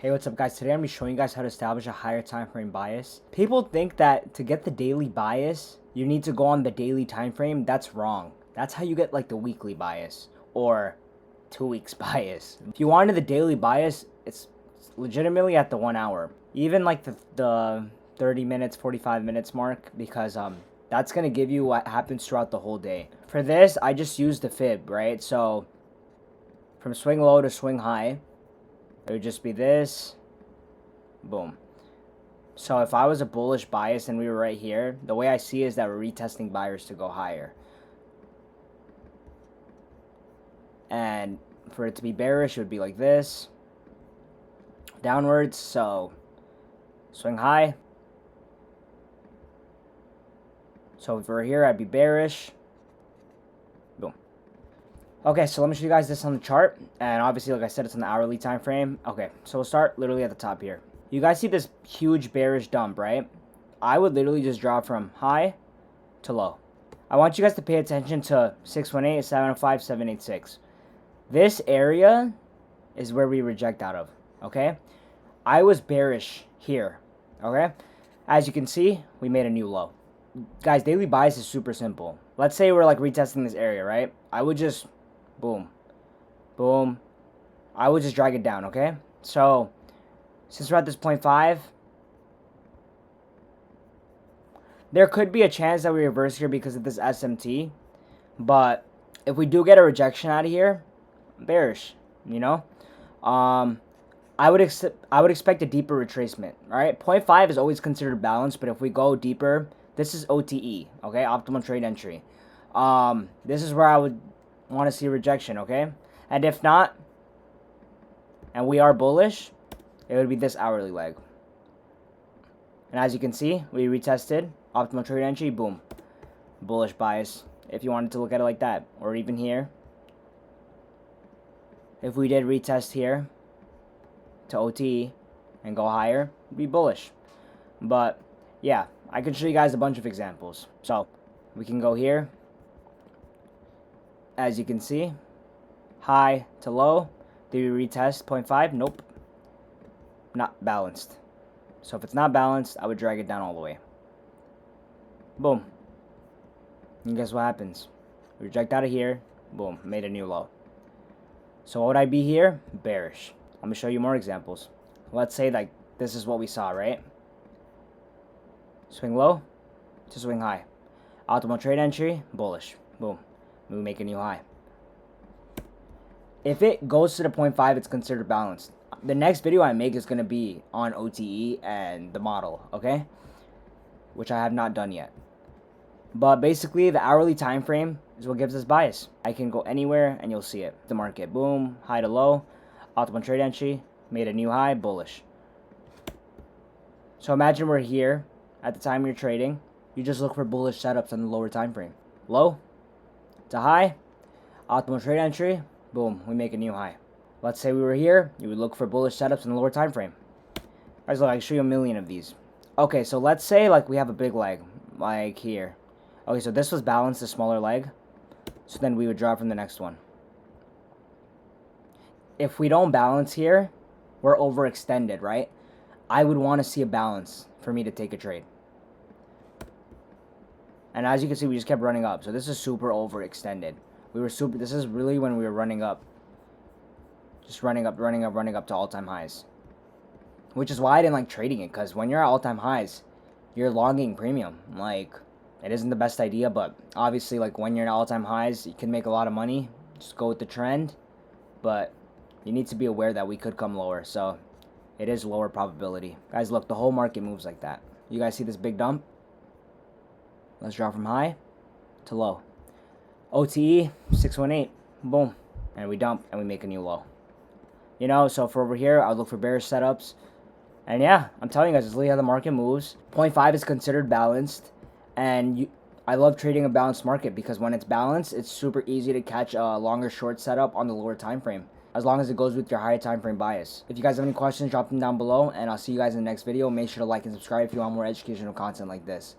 Hey, what's up guys? Today I'm going to be showing you guys how to establish a higher time frame bias. People think that to get the daily bias, you need to go on the daily time frame. That's wrong. That's how you get like the weekly bias or 2 weeks bias. If you wanted the daily bias, it's legitimately at the 1 hour. Even like the 30 minutes, 45 minutes mark, because that's going to give you what happens throughout the whole day. For this, I just used the fib, right? So from swing low to swing high, it would just be this. Boom. So if I was a bullish bias and we were right here, the way I see is that we're retesting buyers to go higher. And for it to be bearish, it would be like this. Downwards, so swing high. So if we're here, I'd be bearish. Boom. Okay, so let me show you guys this on the chart. And obviously, like I said, it's on the hourly time frame. Okay, so we'll start literally at the top here. You guys see this huge bearish dump, right? I would literally just drop from high to low. I want you guys to pay attention to 618, 705, 786. This area is where we reject out of, okay? I was bearish here, okay? As you can see, we made a new low. Guys, daily bias is super simple. Let's say we're like retesting this area, right? I would just, boom, boom. I would just drag it down, okay? So, since we're at this 0.5, there could be a chance that we reverse here because of this SMT. But if we do get a rejection out of here, bearish, you know? I would expect a deeper retracement, right? 0.5 is always considered balanced, but if we go deeper, this is OTE, okay? Optimal trade entry. This is where I would want to see rejection, okay? And if not, and we are bullish, it would be this hourly leg. And as you can see, we retested optimal trade entry, boom, bullish bias, if you wanted to look at it like that. Or even here, if we did retest here to OTE and go higher, it'd be bullish. But yeah, I can show you guys a bunch of examples. So we can go here. As you can see, high to low. Did we retest 0.5? Nope. Not balanced. So if it's not balanced, I would drag it down all the way. Boom. And guess what happens? Reject out of here. Boom. Made a new low. So what would I be here? Bearish. I'm going to show you more examples. Let's say like this is what we saw, right? Swing low to swing high. Optimal trade entry, bullish. Boom. We make a new high. If it goes to the 0.5, it's considered balanced. The next video I make is going to be on OTE and the model, okay? Which I have not done yet. But basically, the hourly time frame is what gives us bias. I can go anywhere and you'll see it. The market, boom, high to low, optimal trade entry, made a new high, bullish. So imagine we're here at the time you're trading. You just look for bullish setups on the lower time frame. Low to high, optimal trade entry, boom, we make a new high. Let's say we were here, you would look for bullish setups in the lower time frame. Guys, look, I can show you a million of these. Okay, so let's say like we have a big leg, like here. Okay, so this was balanced, a smaller leg. So then we would drop from the next one. If we don't balance here, we're overextended, right? I would want to see a balance for me to take a trade. And as you can see, we just kept running up. So this is super overextended. This is really when we were running up. Just running up to all-time highs. Which is why I didn't like trading it, because when you're at all-time highs, you're longing premium. Like, it isn't the best idea, but obviously, like, when you're at all-time highs, you can make a lot of money. Just go with the trend. But you need to be aware that we could come lower, so it is lower probability. Guys, look, the whole market moves like that. You guys see this big dump? Let's drop from high to low. OTE, 618. Boom. And we dump, and we make a new low. You know, so for over here, I would look for bearish setups. And yeah, I'm telling you guys, it's literally how the market moves. 0.5 is considered balanced. And I love trading a balanced market because when it's balanced, it's super easy to catch a longer short setup on the lower time frame, as long as it goes with your higher time frame bias. If you guys have any questions, drop them down below, and I'll see you guys in the next video. Make sure to like and subscribe if you want more educational content like this.